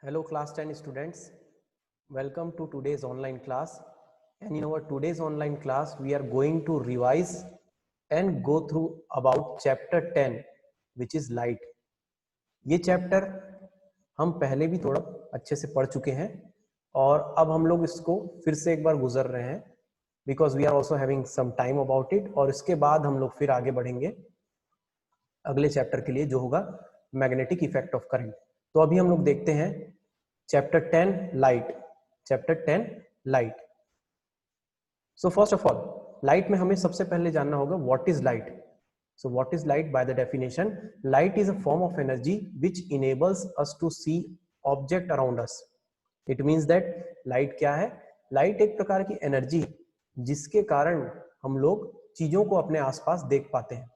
Hello class 10 students, welcome to today's online class, and in our today's online class we are going to revise and go through about chapter 10 which is light. ये chapter हम पहले भी थोड़ा अच्छे से पढ़ चुके हैं और अब हम लोग इसको फिर से एक बार गुजर रहे हैं because we are also having some time about it, और इसके बाद हम लोग फिर आगे बढ़ेंगे अगले चैप्टर के लिए जो होगा मैग्नेटिक इफेक्ट ऑफ करंट. तो अभी हम लोग देखते हैं chapter 10 light. Chapter 10 light. So first of all light में हमें सबसे पहले जानना होगा what is light. So what is light? By the definition, light is a form of energy which enables us to see object around us. It means that light क्या है? Light एक प्रकार की एनर्जी जिसके कारण हम लोग चीजों को अपने आसपास देख पाते हैं.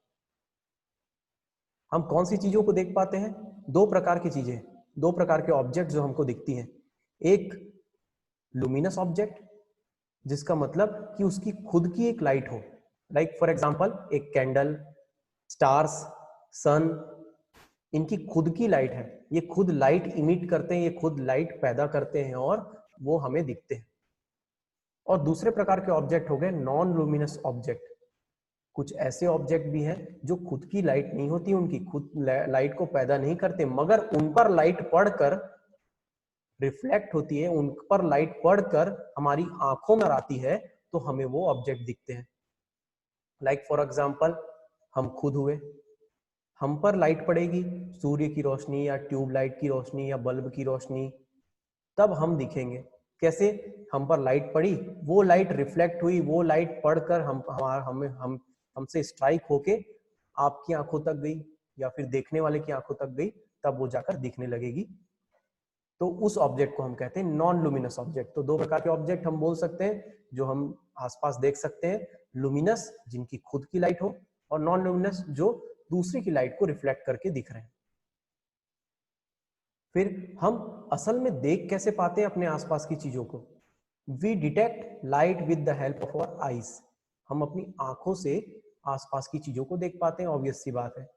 हम कौन सी चीजों को देख पाते हैं? दो प्रकार की चीजें, दो प्रकार के ऑब्जेक्ट जो हमको दिखती हैं. एक लुमिनस ऑब्जेक्ट जिसका मतलब कि उसकी खुद की एक लाइट हो, लाइक फॉर एग्जांपल एक कैंडल, स्टार्स, सन, इनकी खुद की लाइट है. ये खुद लाइट इमिट करते हैं, ये खुद लाइट पैदा करते हैं और वो हमें दिखते हैं. और दूसरे प्रकार के ऑब्जेक्ट हो गए नॉन लुमिनस ऑब्जेक्ट. कुछ ऐसे ऑब्जेक्ट भी हैं जो खुद की लाइट नहीं होती, उनकी खुद लाइट को पैदा नहीं करते, मगर उन पर लाइट पड़कर रिफ्लेक्ट होती है, उन पर लाइट पड़कर हमारी आंखों में आती है तो हमें वो ऑब्जेक्ट दिखते हैं. लाइक फॉर एग्जांपल हम खुद हुए, हम पर लाइट पड़ेगी, सूर्य की रोशनी या ट्यूबलाइट की रोशनी या बल्ब की रोशनी, तब हम दिखेंगे. कैसे? हम पर लाइट पड़ी, वो लाइट रिफ्लेक्ट हुई, वो लाइट पड़कर हमसे स्ट्राइक होके आपकी आंखों तक गई या फिर देखने वाले की आंखों तक गई, तब वो जाकर दिखने लगेगी. तो उस ऑब्जेक्ट को हम कहते हैं नॉन लुमिनस ऑब्जेक्ट. तो दो प्रकार के ऑब्जेक्ट हम बोल सकते हैं जो हम आसपास देख सकते हैं. लुमिनस जिनकी खुद की लाइट हो, और नॉन लुमिनस जो दूसरे की लाइट को रिफ्लेक्ट करके दिख रहे हैं. फिर हम असल में देख कैसे पाते हैं अपने आसपास की चीजों को? We detect light with the help of our eyes. हम अपनी आंखों से आसपास की चीजों को देख पाते हैं, ऑब्वियस सी बात है.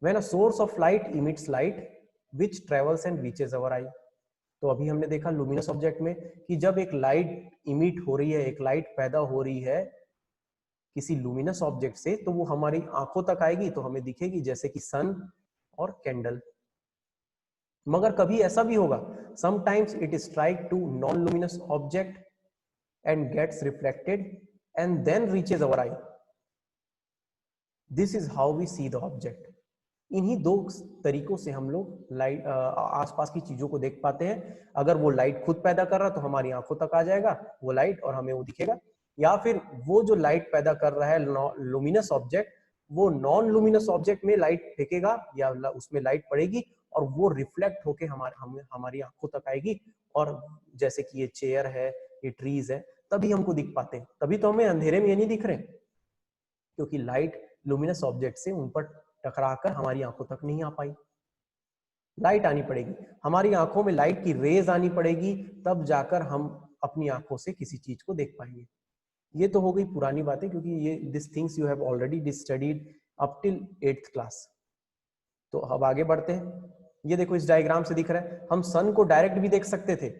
When a source of light emits light which travels and reaches our eye. तो अभी हमने देखा लुमिनस ऑब्जेक्ट में कि जब एक लाइट इमिट हो रही है, एक लाइट पैदा हो रही है किसी लुमिनस ऑब्जेक्ट से, तो वो हमारी आंखों तक आएगी तो हमें दिखेगी, जैसे कि सन और कैंडल. मगर कभी ऐसा भी होगा, sometimes it strike to non luminous object and gets reflected and then reaches our eye. This is how we see the object. इन्हीं दो तरीकों से हम लोग लाइट आसपास की चीजों को देख पाते हैं. अगर वो लाइट खुद पैदा कर रहा तो हमारी आंखों तक आ जाएगा वो लाइट और हमें वो दिखेगा, या फिर वो जो लाइट पैदा कर रहा है लुमिनस ऑब्जेक्ट, वो नॉन लुमिनस ऑब्जेक्ट में लाइट फेंकेगा या उसमें लाइट पड़ेगी और वो रिफ्लेक्ट होके हमारी आंखों तक आएगी. और जैसे कि ये चेयर है, ये ट्रीज है, तभी हमको दिख पाते हैं. तभी तो हमें अंधेरे में ये नहीं दिख रहे, क्योंकि लाइट लुमिनस ऑब्जेक्ट से उन पर टकराकर हमारी आंखों तक नहीं आ पाई. लाइट आनी पड़ेगी, हमारी आंखों में लाइट की रेज आनी पड़ेगी, तब जाकर हम अपनी आंखों से किसी चीज को देख पाएंगे. ये तो हो गई पुरानी बातें, क्योंकि ये this things you have already studied up till 8th class. तो अब आगे बढ़ते हैं. ये देखो इस डायग्राम से दिख रहा है, हम सन को डायरेक्ट भी देख सकते थे.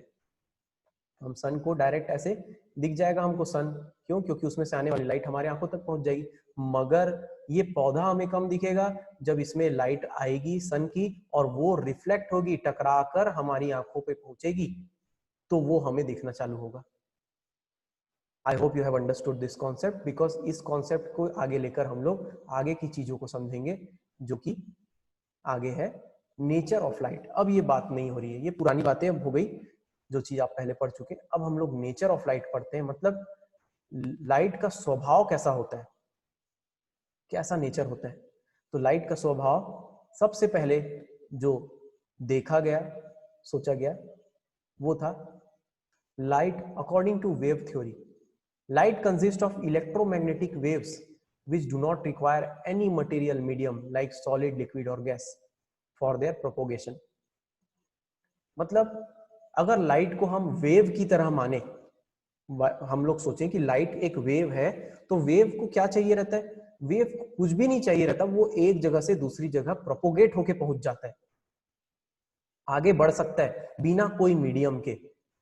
हम सन को डायरेक्ट ऐसे दिख जाएगा हमको सन. क्यों? क्योंकि उसमें से आने वाली लाइट हमारे आंखों तक पहुंच जाएगी. मगर ये पौधा हमें कम दिखेगा जब इसमें लाइट आएगी सन की और वो रिफ्लेक्ट होगी, टकराकर हमारी आंखों पे पहुंचेगी, तो वो हमें दिखना चालू होगा. आई hope you have understood this concept, because इस कॉन्सेप्ट को आगे लेकर हम लोग आगे की चीजों को समझेंगे, जो कि आगे है नेचर ऑफ लाइट. अब ये बात नहीं हो रही है, ये पुरानी बातें अब हो गई, जो चीज आप पहले पढ़ चुके. अब हम लोग नेचर ऑफ लाइट पढ़ते हैं, मतलब लाइट का स्वभाव कैसा होता है, कैसा नेचर होता है. तो लाइट का स्वभाव सबसे पहले जो देखा गया, सोचा गया, वो था light according to wave theory. Light consist of electromagnetic waves which do not require any material medium like solid, liquid or gas for their propagation. मतलब अगर लाइट को हम वेव की तरह माने, हम लोग सोचें कि लाइट एक वेव है, तो वेव को क्या चाहिए रहता है? वेव को कुछ भी नहीं चाहिए रहता, वो एक जगह से दूसरी जगह प्रोपोगेट होके पहुंच जाता है. आगे बढ़ सकता है बिना कोई मीडियम के।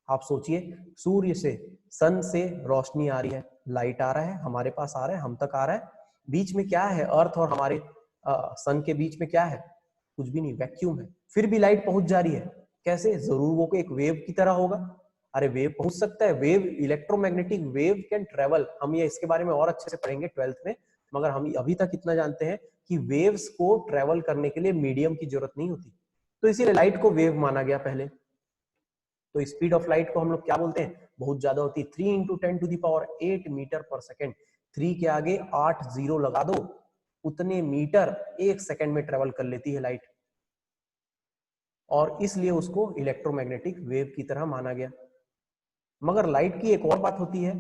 आप सोचिए, सूर्य से, सन से रोशनी आ रही है, लाइट आ रहा है, हमारे पास आ रहा है, हम तक आ रहा है, बीच में क्या है, अर्थ और हमारे सन के बीच में क्या है, कुछ भी नहीं, वैक्यूम है, फिर भी लाइट पहुंच जा रही है। कैसे? जरूर वो एक वेव की तरह होगा। अरे वेव पहुंच सकता है, wave, electromagnetic wave can travel. हम ये इसके बारे में और अच्छे से पढ़ेंगे 12th में, मगर हम अभी तक इतना जानते हैं कि वेव्स को ट्रेवल करने के लिए मीडियम की जरूरत नहीं होती, तो इसीलिए लाइट को वेव माना गया पहले। तो स्पीड ऑफ लाइट को हम लोग क्या बोलते हैं? बहुत ज्यादा होती है, 3 × 10⁸ मीटर पर सेकेंड। 3 के आगे 8 जीरो लगा दो, उतने मीटर 1 सेकेंड में ट्रेवल कर लेती है लाइट, और इसलिए उसको इलेक्ट्रोमैग्नेटिक वेव की तरह माना गया। मगर लाइट की एक और बात होती है,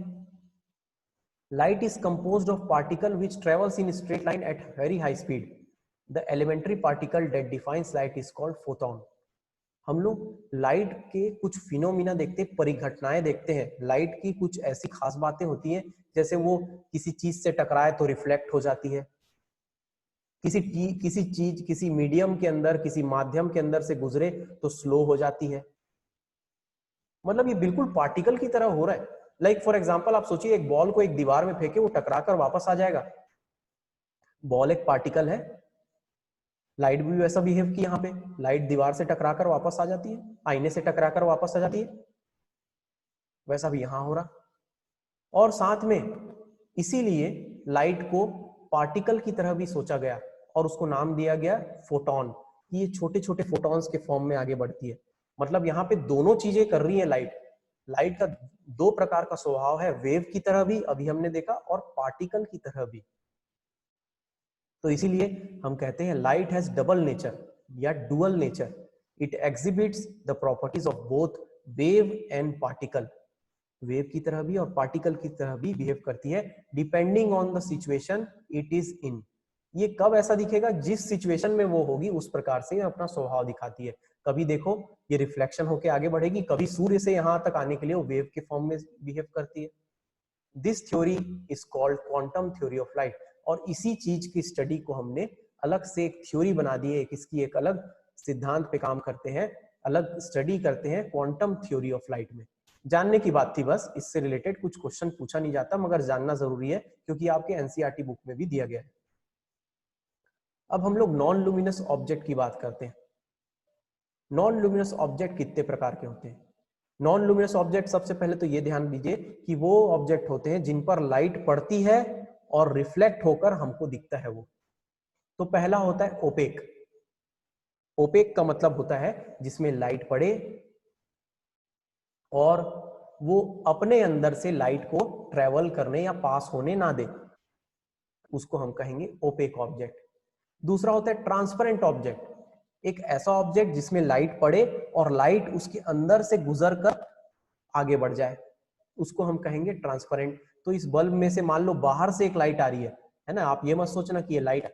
light is composed of particle which travels in straight line at very high speed. The elementary particle that defines light is called photon. हम लोग लाइट के कुछ फिनोमिना देखते हैं, परिघटनाएं देखते हैं, लाइट की कुछ ऐसी खास बातें होती हैं, जैसे वो किसी चीज से टकराए तो रिफ्लेक्ट हो जाती है, किसी चीज, किसी मीडियम के अंदर, किसी माध्यम के अंदर से गुजरे तो स्लो हो जाती है। मतलब ये बिल्कुल पार्टिकल की तरह हो रहा है। लाइक फॉर एग्जांपल आप सोचिए, एक बॉल को एक दीवार में फेंके, वो टकराकर वापस आ जाएगा। बॉल एक पार्टिकल है, लाइट भी वैसा बिहेव की, यहाँ पे लाइट दीवार से टकराकर वापस आ जाती है, आईने से टकराकर वापस आ जाती है, वैसा भी यहाँ हो रहा। और साथ में इसीलिए लाइट को पार्टिकल की तरह भी सोचा गया और उसको नाम दिया गया फोटोन, कि ये छोटे छोटे फोटॉन्स के फॉर्म में आगे बढ़ती है। मतलब यहाँ पे दोनों चीजें कर रही है लाइट। लाइट का दो प्रकार का स्वभाव है, वेव की तरह भी अभी हमने देखा, और पार्टिकल की तरह भी। तो इसीलिए हम कहते हैं लाइट हैज डबल नेचर या dual nature. It exhibits the properties of both wave and particle. Wave की तरह भी और पार्टिकल की तरह भी बिहेव करती है, depending on the situation it is in. ये कब ऐसा दिखेगा? जिस सिचुएशन में वो होगी उस प्रकार से अपना स्वभाव दिखाती है। कभी देखो ये रिफ्लेक्शन होके आगे बढ़ेगी, कभी सूर्य से यहां तक आने के लिए वो वेव के फॉर्म में बिहेव करती है। This theory is called quantum theory of light. और इसी चीज की स्टडी को हमने अलग से एक थ्योरी बना दी है, इसकी एक अलग सिद्धांत पे काम करते हैं, अलग स्टडी करते हैं क्वांटम थ्योरी ऑफ लाइट में। जानने की बात थी बस, इससे रिलेटेड कुछ क्वेश्चन पूछा नहीं जाता, मगर जानना जरूरी है क्योंकि आपके एनसीईआरटी बुक में भी दिया गया है। अब हम लोग नॉन लुमिनस ऑब्जेक्ट की बात करते हैं। नॉन लुमिनस ऑब्जेक्ट कितने प्रकार के होते हैं? नॉन लुमिनस ऑब्जेक्ट, सबसे पहले तो ये ध्यान दीजिए कि वो ऑब्जेक्ट होते हैं जिन पर लाइट पड़ती है और रिफ्लेक्ट होकर हमको दिखता है वो। तो पहला होता है ओपेक। ओपेक का मतलब होता है जिसमें लाइट पड़े और वो अपने अंदर से लाइट को ट्रेवल करने या पास होने ना दे, उसको हम कहेंगे ओपेक ऑब्जेक्ट। दूसरा होता है ट्रांसपेरेंट ऑब्जेक्ट। एक ऐसा ऑब्जेक्ट जिसमें लाइट पड़े और लाइट उसके अंदर से गुजर कर आगे बढ़ जाए, उसको हम कहेंगे ट्रांसपेरेंट। तो इस बल्ब में से मान लो बाहर से एक लाइट आ रही है ना, आप ये मत सोचना कि ये लाइट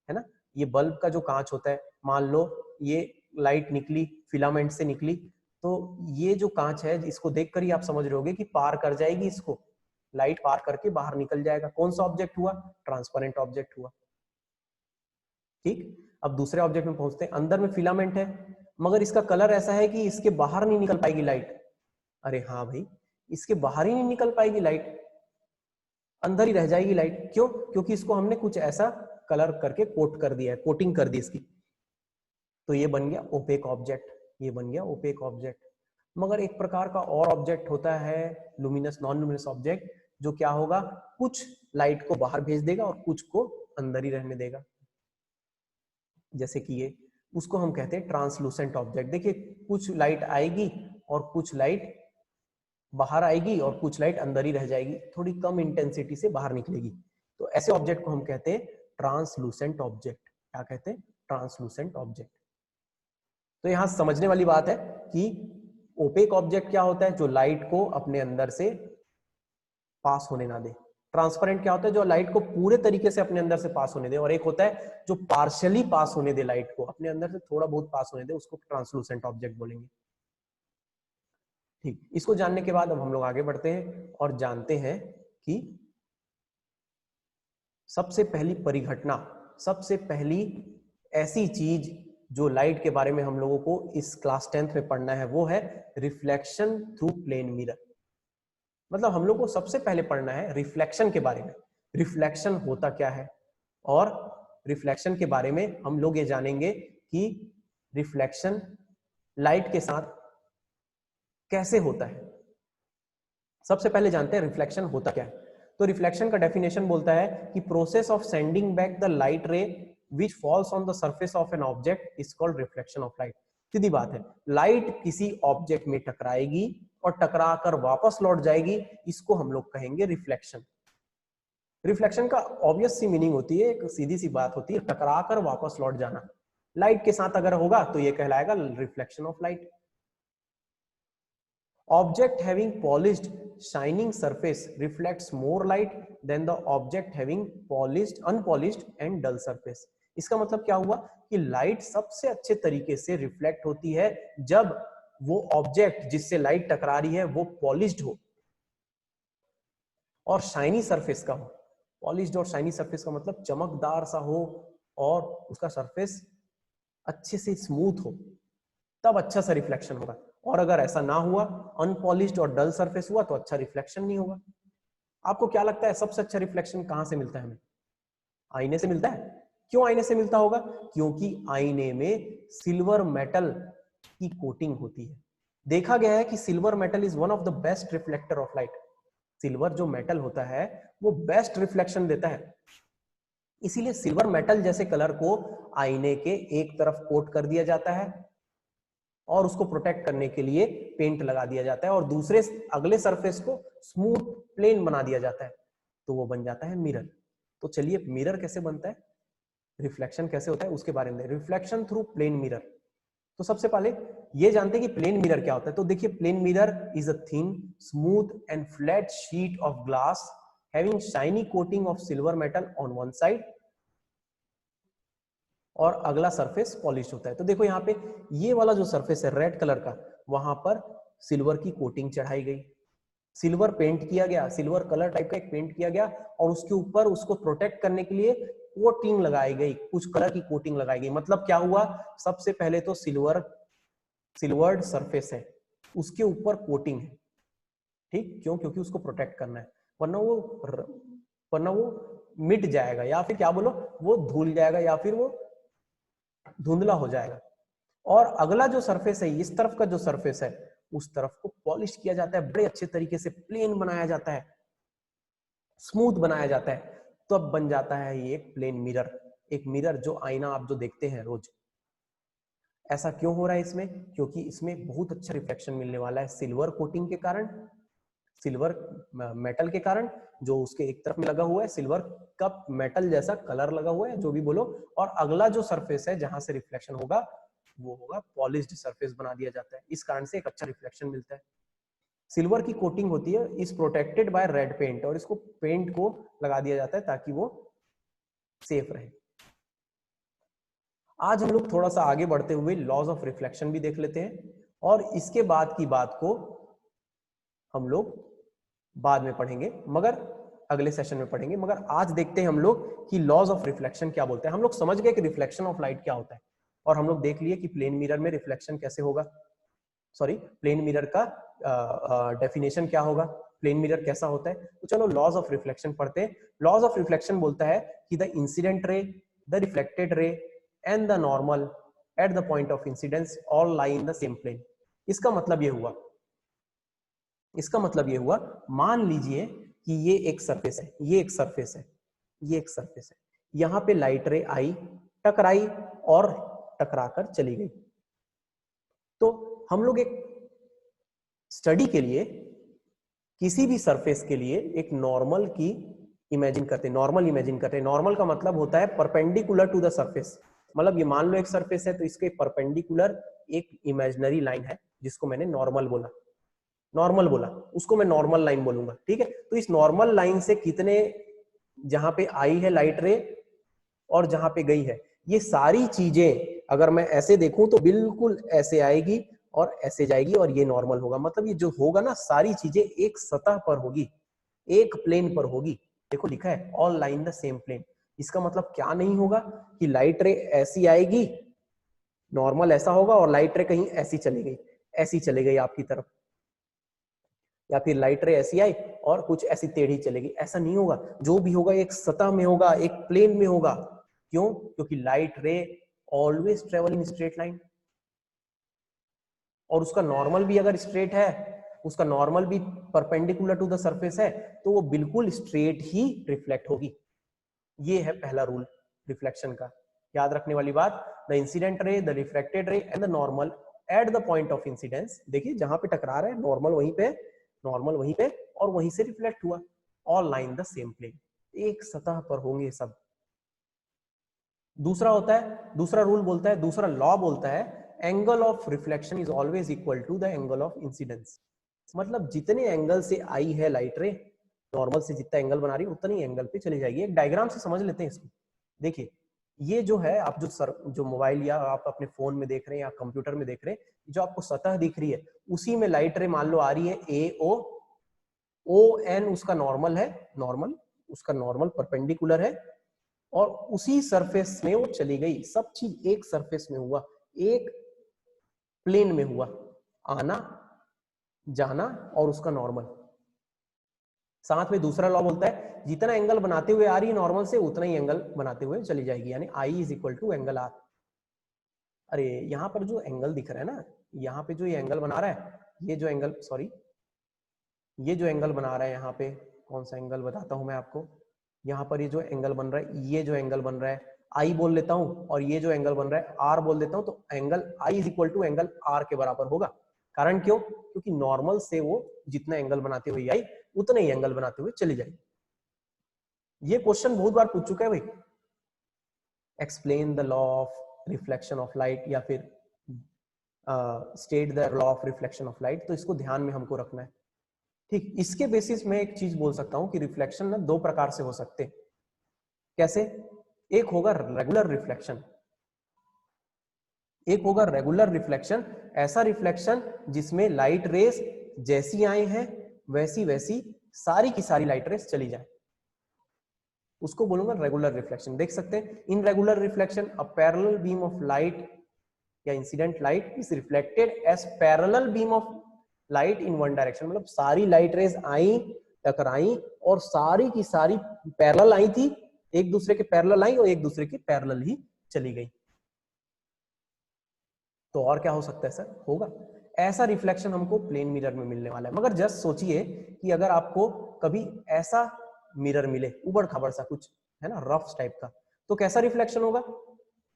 है ना, ये बल्ब का जो कांच होता है, मान लो ये लाइट निकली, फिलामेंट से निकली, तो ये जो कांच है इसको देखकर ही आप समझ रहे होगे कि पार कर जाएगी, इसको लाइट पार करके बाहर निकल जाएगा। कौन सा ऑब्जेक्ट हुआ? ट्रांसपेरेंट ऑब्जेक्ट हुआ। ठीक, अब दूसरे ऑब्जेक्ट में पहुंचते हैं। अंदर में फिलामेंट है मगर इसका कलर ऐसा है कि इसके बाहर नहीं निकल पाएगी लाइट। अरे हाँ भाई, इसके बाहर ही नहीं निकल पाएगी लाइट, अंदर ही रह जाएगी लाइट। क्यों? क्योंकि इसको हमने कुछ ऐसा कलर करके कोट कर दिया है, कोटिंग कर दी इसकी। तो ये बन गया ओपेक ऑब्जेक्ट, ये बन गया ओपेक ऑब्जेक्ट। मगर एक प्रकार का और ऑब्जेक्ट होता है लुमिनस, नॉन लुमिनस ऑब्जेक्ट, जो क्या होगा, कुछ लाइट को बाहर भेज देगा और कुछ को अंदर ही रहने देगा। जैसे कि ये, उसको हम कहते हैं ट्रांसलूसेंट ऑब्जेक्ट। देखिए कुछ लाइट आएगी और कुछ लाइट बाहर आएगी और कुछ लाइट अंदर ही रह जाएगी, थोड़ी कम इंटेंसिटी से बाहर निकलेगी। तो ऐसे ऑब्जेक्ट को हम कहते हैं ट्रांसलूसेंट ऑब्जेक्ट। क्या कहते हैं? Translucent object. तो यहां समझने वाली बात है कि ओपेक ऑब्जेक्ट क्या होता है? जो लाइट को अपने अंदर से पास होने ना दे। ट्रांसपेरेंट क्या होता है? जो लाइट को पूरे तरीके से अपने अंदर से पास होने दे। और एक होता है जो पार्शियली पास होने दे, लाइट को अपने अंदर से थोड़ा बहुत पास होने दे, उसको ट्रांसलूसेंट ऑब्जेक्ट बोलेंगे। ठीक, इसको जानने के बाद अब हम लोग आगे बढ़ते हैं और जानते हैं कि सबसे पहली परिघटना, सबसे पहली ऐसी चीज जो लाइट के बारे में हम लोगों को इस क्लास 10th में पढ़ना है वो है रिफ्लेक्शन थ्रू प्लेन मिरर। मतलब हम लोग को सबसे पहले पढ़ना है रिफ्लेक्शन के बारे में, रिफ्लेक्शन होता क्या है, और रिफ्लेक्शन के बारे में हम लोग ये जानेंगे कि रिफ्लेक्शन लाइट के साथ कैसे होता है। सबसे पहले जानते हैं रिफ्लेक्शन होता क्या है। तो रिफ्लेक्शन का डेफिनेशन बोलता है कि process of sending back the light ray which falls on the surface of an object is called reflection of light. सीधी बात है, लाइट किसी ऑब्जेक्ट में टकराएगी और टकरा कर वापस लौट जाएगी, इसको हम लोग कहेंगे रिफ्लेक्शन। रिफ्लेक्शन का ऑब्वियस सी मीनिंग होती है, एक सीधी सी बात होती है, टकरा कर वापस लौट जाना। लाइट के साथ अगर होगा तो ये कहलाएगा reflection of light. Object having polished shining surface reflects more light than the object having polished unpolished and dull surface। इसका मतलब क्या हुआ कि लाइट सबसे अच्छे तरीके से रिफ्लेक्ट होती है जब वो ऑब्जेक्ट जिससे लाइट टकरा रही है वो पॉलिश्ड हो और शाइनी सरफेस का हो। पॉलिश्ड और शाइनी सरफेस का मतलब चमकदार सा हो और उसका सरफेस अच्छे से स्मूथ हो, तब अच्छा सा रिफ्लेक्शन होगा। और अगर ऐसा ना हुआ, अनपॉलिश्ड और डल सरफेस हुआ, तो अच्छा रिफ्लेक्शन नहीं होगा। आपको क्या लगता है सबसे अच्छा रिफ्लेक्शन कहां से मिलता है हमें? आईने से मिलता है। क्यों आईने से मिलता होगा? क्योंकि आईने में सिल्वर मेटल की कोटिंग होती है। देखा गया है कि silver metal is one of the best reflector of light. Silver जो मेटल होता है वो बेस्ट रिफ्लेक्शन देता है, इसीलिए सिल्वर मेटल जैसे कलर को आईने के एक तरफ कोट कर दिया जाता है और उसको प्रोटेक्ट करने के लिए पेंट लगा दिया जाता है और दूसरे अगले सरफेस को स्मूथ प्लेन बना दिया जाता है, तो वो बन जाता है मिरर। तो चलिए मिरर कैसे बनता है, रिफ्लेक्शन कैसे होता है उसके बारे में। Reflection through plane mirror. तो सबसे पहले ये जानते हैं कि प्लेन मिरर क्या होता है। तो देखिए, plane mirror is a thin smooth and flat sheet of glass having shiny coating of silver metal on one side और अगला सरफेस पॉलिश होता है। तो देखो यहाँ पे ये वाला जो सरफेस है रेड कलर का, वहां पर सिल्वर की कोटिंग चढ़ाई गई, सिल्वर पेंट किया गया, सिल्वर कलर टाइप का एक पेंट किया गया और उसके ऊपर उसको प्रोटेक्ट करने के लिए कोटिंग लगाई गई, कुछ कलर की कोटिंग लगाई गई। मतलब क्या हुआ, सबसे पहले तो सिल्वर्ड सरफेस है, उसके ऊपर कोटिंग है। ठीक, क्यों? क्योंकि उसको प्रोटेक्ट करना है, वरना वो मिट जाएगा, या फिर क्या बोलो, वो धुल जाएगा या फिर वो धुंधला हो जाएगा। और अगला जो सरफेस है, इस तरफ का जो सरफेस है, उस तरफ को पॉलिश किया जाता है, बड़े अच्छे तरीके से प्लेन बनाया जाता है, स्मूथ बनाया जाता है, तो अब बन जाता है ये एक प्लेन मिरर। एक मिरर जो आईना आप जो देखते हैं रोज। ऐसा क्यों हो रहा है इसमें? क्योंकि इसमें बहुत अच्छा रिफ्लेक्शन मिलने वाला है सिल्वर कोटिंग के कारण, सिल्वर मेटल के कारण, जो उसके एक तरफ में लगा हुआ है, सिल्वर का मेटल जैसा कलर लगा हुआ है, जो भी बोलो। और अगला जो सरफेस है जहां से रिफ्लेक्शन होगा वो होगा पॉलिश्ड सरफेस बना दिया जाता है, इस कारण से एक अच्छा रिफ्लेक्शन मिलता है। सिल्वर की कोटिंग होती है, is protected by red paint, और इसको पेंट को लगा दिया जाता है ताकि वो सेफ रहे। आज हम लोग थोड़ा सा आगे बढ़ते हुए लॉज ऑफ रिफ्लेक्शन भी देख लेते हैं, और इसके बाद की बात को हम लोग बाद में पढ़ेंगे, मगर अगले सेशन में पढ़ेंगे। मगर आज देखते हैं हम लोग कि लॉज ऑफ रिफ्लेक्शन क्या बोलते हैं। हम लोग समझ गए कि रिफ्लेक्शन ऑफ लाइट क्या होता है, और हम लोग देख लिए कि प्लेन मिरर में रिफ्लेक्शन कैसे होगा, सॉरी प्लेन मिरर का डेफिनेशन क्या होगा, प्लेन मिरर कैसा होता है। तो चलो लॉज ऑफ रिफ्लेक्शन पढ़ते हैं। लॉज ऑफ रिफ्लेक्शन बोलता है कि the incident ray, the reflected ray and the normal at the point of incidence all lie in the same plane. इसका मतलब ये हुआ, मान लीजिए कि ये एक सरफेस है, ये एक सरफेस है, ये एक सरफेस है, यहां पे लाइट रे आई, टकराई और टकराकर चली गई। तो हम लोग एक स्टडी के लिए किसी भी सरफेस के लिए एक नॉर्मल की इमेजिन करते हैं, नॉर्मल इमेजिन करते हैं। नॉर्मल का मतलब होता है परपेंडिकुलर टू द सरफेस। मतलब ये मान लो एक सरफेस है, तो इसके परपेंडिकुलर एक इमेजिनरी लाइन है जिसको मैंने नॉर्मल बोला, उसको मैं नॉर्मल लाइन बोलूंगा। ठीक है, तो इस नॉर्मल लाइन से कितने, जहां पे आई है लाइट रे और जहां पे गई है, ये सारी चीजें अगर मैं ऐसे देखूं तो बिल्कुल ऐसे आएगी और ऐसे जाएगी, और ये नॉर्मल होगा। मतलब ये जो होगा ना, सारी चीजें एक सतह पर होगी, एक प्लेन पर होगी। देखो लिखा है all lie in the same plane. इसका मतलब क्या नहीं होगा कि लाइट रे ऐसी आएगी नॉर्मल ऐसा होगा और लाइट रे कहीं ऐसी चली गई आपकी तरफ, या फिर लाइट रे ऐसी आई और कुछ ऐसी टेढ़ी चलेगी, ऐसा नहीं होगा। जो भी होगा एक सतह में होगा, एक प्लेन में होगा। क्यों? क्योंकि लाइट रे always travel in straight line, और उसका नॉर्मल भी अगर स्ट्रेट है, उसका नॉर्मल भी परपेंडिकुलर टू द सरफेस है, तो वो बिल्कुल स्ट्रेट ही रिफ्लेक्ट होगी। ये है पहला रूल रिफ्लेक्शन का। याद रखने वाली बात, the incident ray, the reflected ray and the normal at the point of incidence. देखिए जहां पे टकरा रहे हैं नॉर्मल वहीं पे और वहीं से रिफ्लेक्ट हुआ, all lie in the same plane, एक सतह पर होंगे सब। दूसरा रूल बोलता है, दूसरा लॉ बोलता है, angle of reflection is always equal to the angle of incidence. मतलब जितने एंगल से आई है लाइट रे, नॉर्मल से जितना एंगल बना रही है उतनी एंगल पे चली जाएगी। एक डायग्राम से समझ लेते हैं इसको। देखिए ये जो है, आप जो मोबाइल या आप अपने फोन में देख रहे हैं या कंप्यूटर में देख रहे हैं, जो आपको सतह दिख रही है उसी में लाइट रे मान लो आ रही है ओ एन, उसका नॉर्मल है, उसका नॉर्मल परपेंडिकुलर है, और उसी सरफेस में वो चली गई। सब चीज एक सरफेस में हुआ, एक प्लेन में हुआ, आना जाना और उसका नॉर्मल। साथ में दूसरा लॉ बोलता है, जितना एंगल बनाते हुए आ रही है नॉर्मल से, उतना ही एंगल बनाते हुए चली जाएगी, यानी i is equal to angle r. अरे यहाँ पर जो एंगल दिख रहा है ना, यहाँ पे जो ये एंगल बना रहा है, ये जो एंगल बना रहा है, यहाँ पे कौन सा एंगल बताता हूं मैं आपको। यहाँ पर ये जो एंगल बन रहा है, ये जो एंगल बन रहा है आई बोल लेता हूँ, और ये जो एंगल बन रहा है आर बोल देता हूँ, तो angle I is equal to angle R के बराबर होगा। कारण क्यों? क्योंकि नॉर्मल से वो जितना एंगल बनाते हुए आई उतने ही एंगल बनाते हुए चली जाएगी। ये क्वेश्चन बहुत बार पूछ चुका है भाई, explain the law of reflection of light, या फिर state the law of reflection of light. तो इसको ध्यान में हमको रखना है। ठीक, इसके बेसिस में एक चीज बोल सकता हूं कि रिफ्लेक्शन ना दो प्रकार से हो सकते हैं। कैसे? एक होगा रेगुलर रिफ्लेक्शन, ऐसा रिफ्लेक्शन जिसमें लाइट रेस जैसी आए हैं वैसी वैसी सारी की सारी लाइट रेस चली जाए, उसको बोलूंगा रेगुलर रिफ्लेक्शन। देख सकते हैं, in regular reflection a parallel beam of light या incident light is reflected as parallel beam of light in one direction. मतलब सारी लाइट रेज आई, टकराई, और सारी की सारी पैरेलल आई थी, एक दूसरे के पैरेलल आई और एक दूसरे के पैरेलल ही चली गई। तो और क्या हो सकता है सर? होगा ऐसा रिफ्लेक्शन हमको प्लेन मिरर में मिलने वाला है। मगर जस्ट सोचिए कि अगर आपको कभी ऐसा मिरर मिले, उबड़ खाबड़ सा कुछ है ना, रफ टाइप का, तो कैसा रिफ्लेक्शन होगा?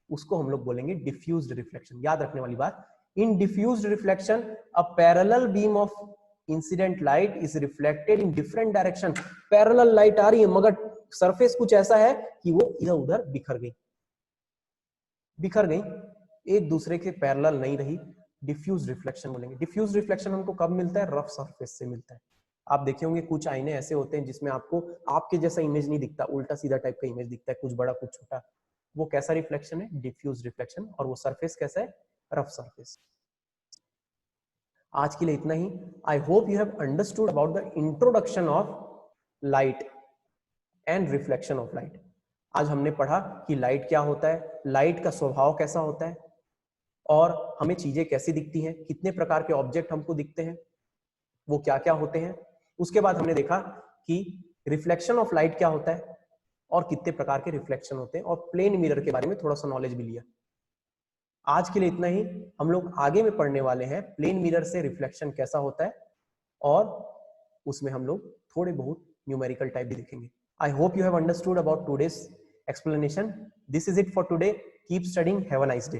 उसको हम लोग बोलेंगे डिफ्यूज्ड रिफ्लेक्शन। याद रखने वाली बात, in diffused reflection a parallel beam of incident light is reflected in different direction. Parallel light आ रही है मगर सरफेस कुछ ऐसा है कि वो इधर उधर बिखर गई, एक दूसरे के पैरेलल नहीं रही, डिफ्यूज रिफ्लेक्शन बोलेंगे। डिफ्यूज रिफ्लेक्शन हमको कब मिलता है? रफ सरफेस से मिलता है। आप देखे होंगे कुछ आईने ऐसे होते हैं जिसमें आपको आपके जैसा इमेज नहीं दिखता, उल्टा सीधा टाइप का इमेज दिखता है, कुछ बड़ा कुछ छोटा। वो कैसा रिफ्लेक्शन है? Diffuse reflection. और वो सरफेस कैसा है? Rough surface. आज के लिए इतना ही। I hope you have understood about the introduction of light and reflection of light. आज हमने पढ़ा कि लाइट क्या होता है, लाइट का स्वभाव कैसा होता है, और हमें चीजें कैसी दिखती हैं, कितने प्रकार के ऑब्जेक्ट हमको दिखते हैं, वो क्या क्या होते हैं। उसके बाद हमने देखा कि रिफ्लेक्शन ऑफ लाइट क्या होता है और कितने प्रकार के रिफ्लेक्शन होते हैं, और प्लेन मिरर के बारे में थोड़ा सा नॉलेज भी लिया। आज के लिए इतना ही। हम लोग आगे में पढ़ने वाले हैं प्लेन मिरर से रिफ्लेक्शन कैसा होता है, और उसमें हम लोग थोड़े बहुत न्यूमेरिकल टाइप भी देखेंगे। आई hope you have understood about today's explanation. This is it for today. Keep studying. Have a nice day.